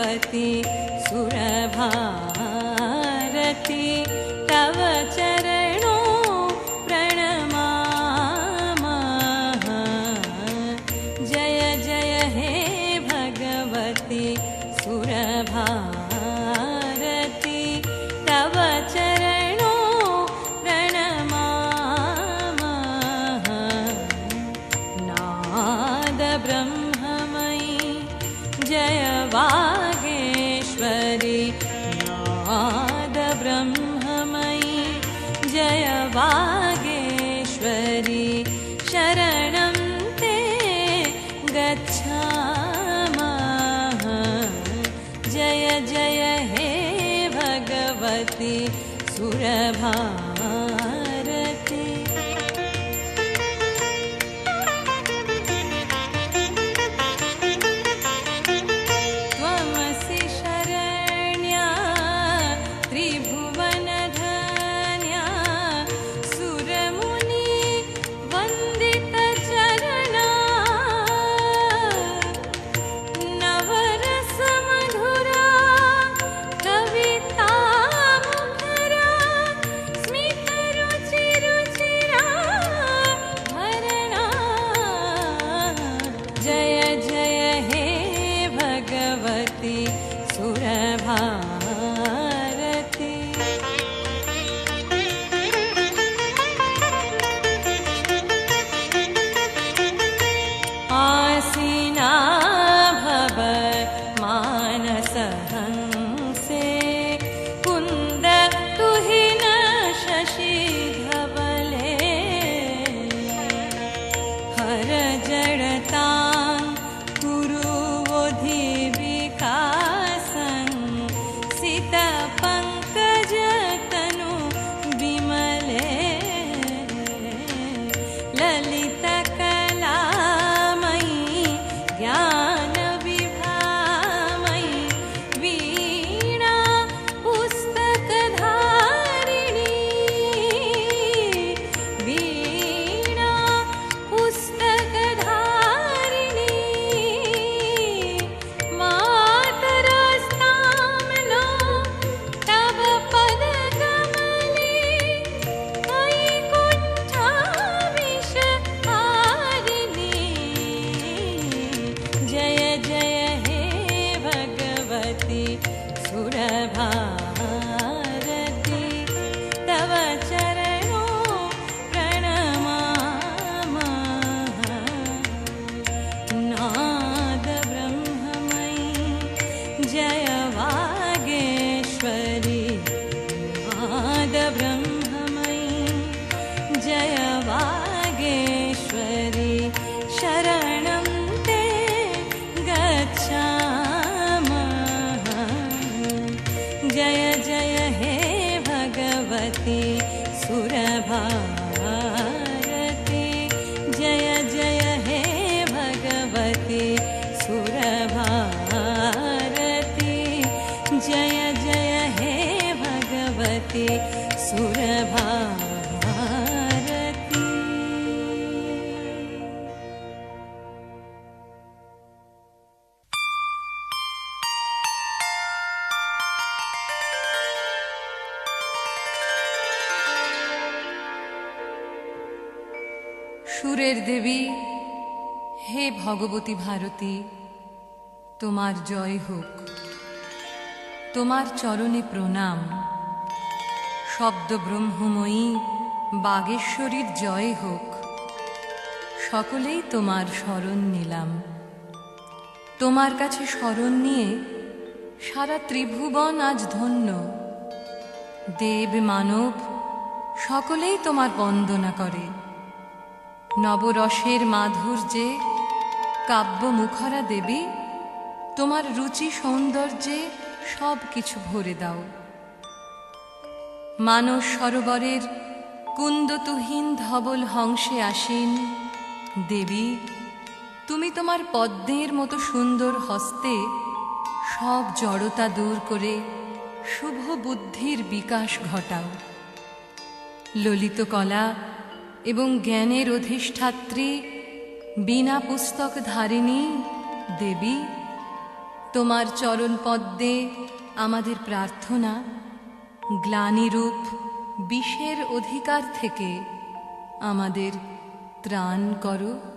भगवति सुरभारती तव चरणों प्रणमामः। जय जय हे भगवति सुरभारती तव चरणों प्रणमामः। नाद ब्रह्ममयी जय वागेश्वरी नाद ब्रह्ममयी जय वागेश्वरी शरणं ते गच्छामः। जय जय हे भगवति सुरभारती। त्वमसि शरण्या त्रिभुवनधन्या सुरमुनि वन्दितचरणा नवरसमधुरा कवितामुखरा स्मितरुचिरुचिरा भरणा। जय जय हे भगवति सुरभारती। आसीना भव मानसहंसे कुन्द तुहिन शशि धवले हर जड़तां कुरु वोधि विकासं सित पंकज तनु विमले ललित कलामयी ज्ञान विभामयी वीणा पुस्तकधारिणी वीणा पुस्तकधारिणी मातरस्ताम्नो तव पदकमले वैकुण्ठाविषहारिणी। जय जय हे भगवति सुरभारती तव चरणों प्रणमामः। नाद ब्रह्ममयी जय वागेश्वरी नाद ब्रह्ममयी जय वागेश्वरी शरणं ते गच्छामः। जय जय हे भगवति सुरभारती जय जय हे भगवति सुरभारती जय जय हे भगवति सुरभारती। সুরের দেবী হে ভগবতী ভারতী তোমার জয় হোক। তোমার চরণে প্রণাম। শব্দ ব্রহ্মময়ী বাগেশ্বরীর জয় হোক। সকলেই তোমার শরণ নিলাম। তোমার কাছে শরণ নিয়ে সারা ত্রিভুবন আজ ধন্য। দেব মানব সকলেই তোমার বন্দনা করে। নবরসের মাধুর্যে কাব্য মুখরা দেবী তোমার রুচি সৌন্দর্যে সব কিছু ভরে দাও। মানস সরোবরের কুন্দতুহীন ধবল হংসে আসীন দেবী তুমি তোমার পদ্মের মতো সুন্দর হস্তে সব জড়তা দূর করে শুভ বুদ্ধির বিকাশ ঘটাও। ললিত কলা এবং জ্ঞানের অধিষ্ঠাত্রী বিনা পুস্তক ধারিণী দেবী তোমার চরণ পদ্মে আমাদের প্রার্থনা, গ্লানিরূপ বিষের অধিকার থেকে আমাদের ত্রাণ করো।